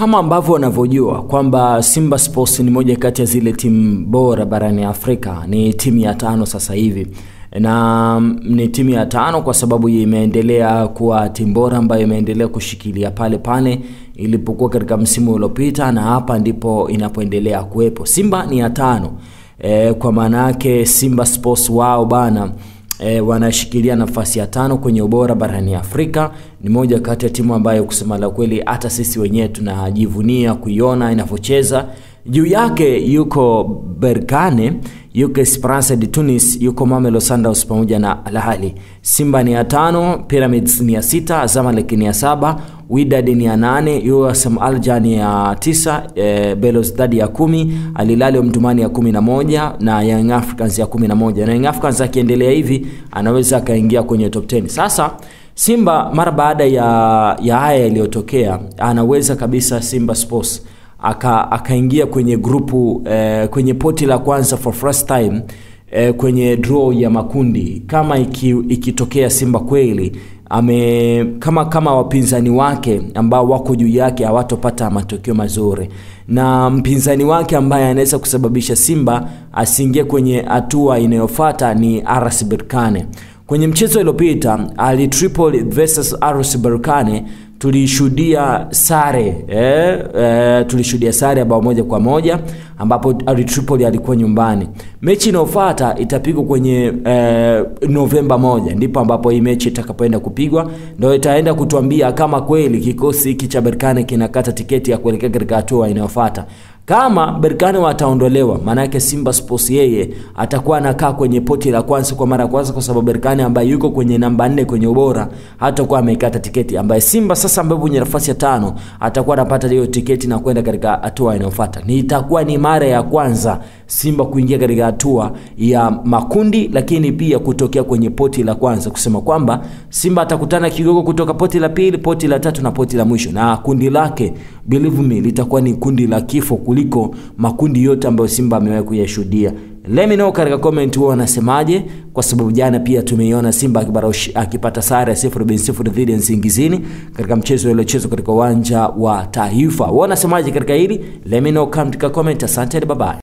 Kama ambavyo wanavyojua kwamba Simba Sports ni moja kati ya zile timu bora barani Afrika, ni timu ya 5 sasa hivi. Na ni timu ya 5 kwa sababu imeendelea kuwa timu bora ambayo imeendelea kushikilia pale ilipokuwa katika msimu uliopita, na hapa ndipo inapoendelea kuwepo. Simba ni ya 5. Kwa maana yake Simba Sports wao bana wanashikilia nafasi ya 5 kwenye ubora barani Afrika. Ni moja kati ya timu ambayo kusema la kweli hata sisi wenyewe tunajivunia kuiona inavyocheza. Juu yake yuko Berkane, yuko Esperance de Tunis, yuko Mamelodi Sundowns pamoja na Al Ahly. Simba ni ya 5, Pyramids ni ya 6, Zamalek ni ya 7, Wydad ni ya 8, USM Alger ni ya 9, Belouizdad ya 10, Al Hilal Omdurman ya 11 na Young Africans ya 11. Na Young Africans akiendelea hivi anaweza akaingia kwenye top 10. Sasa Simba mara baada ya haya yaliyotokea, anaweza kabisa Simba Sports akaingia kwenye grupu kwenye poti la kwanza for first time kwenye draw ya makundi. Kama ikitokea Simba kweli kama wapinzani wake ambao wako juu yake hawatopata matokeo mazuri, na mpinzani wake ambaye anaweza kusababisha Simba asiingie kwenye hatua inayofuata ni RS Berkane. Kwenye mchezo uliopita Al Tripoli versus RS Berkane tulishuhudia sare tulishuhudia sare bao 1-1 ambapo Al Tripoli alikuwa nyumbani. Mechi inayofuata itapigwa kwenye Novemba 1, ndipo ambapo hii mechi itakapoenda kupigwa, ndio itaenda kutuambia kama kweli kikosi hiki cha Berkane kinakata tiketi ya kuelekea katika hatua inayofuata. Kama Berkane wataondolewa, maana yake Simba Sports yeye atakuwa anakaa kwenye poti la kwanza kwa mara ya kwanza, kwa sababu Berkane ambaye yuko kwenye namba 4 kwenye ubora hatakuwa amekata tiketi, ambaye Simba sasa ambaye kwenye nafasi ya 5 atakuwa anapata hiyo tiketi na kwenda katika hatua inayofuata. Itakuwa ni mara ya kwanza Simba kuingia katika hatua ya makundi, lakini pia kutokea kwenye poti la kwanza, kusema kwamba Simba atakutana kigogo kutoka poti la pili, poti la 3 na poti la mwisho, na kundi lake believe me litakuwa ni kundi la kifo kuliko makundi yote ambayo Simba amewahi kuyashuhudia. Let me know katika comment wao wanasemaje, kwa sababu jana pia tumeiona Simba akipata sare ya 0-0 dhidi ya Nsingizini katika mchezo uliochezwa katika uwanja wa Taifa. Wao wanasemaje katika hili? Let me know katika comment. Asante, bye bye.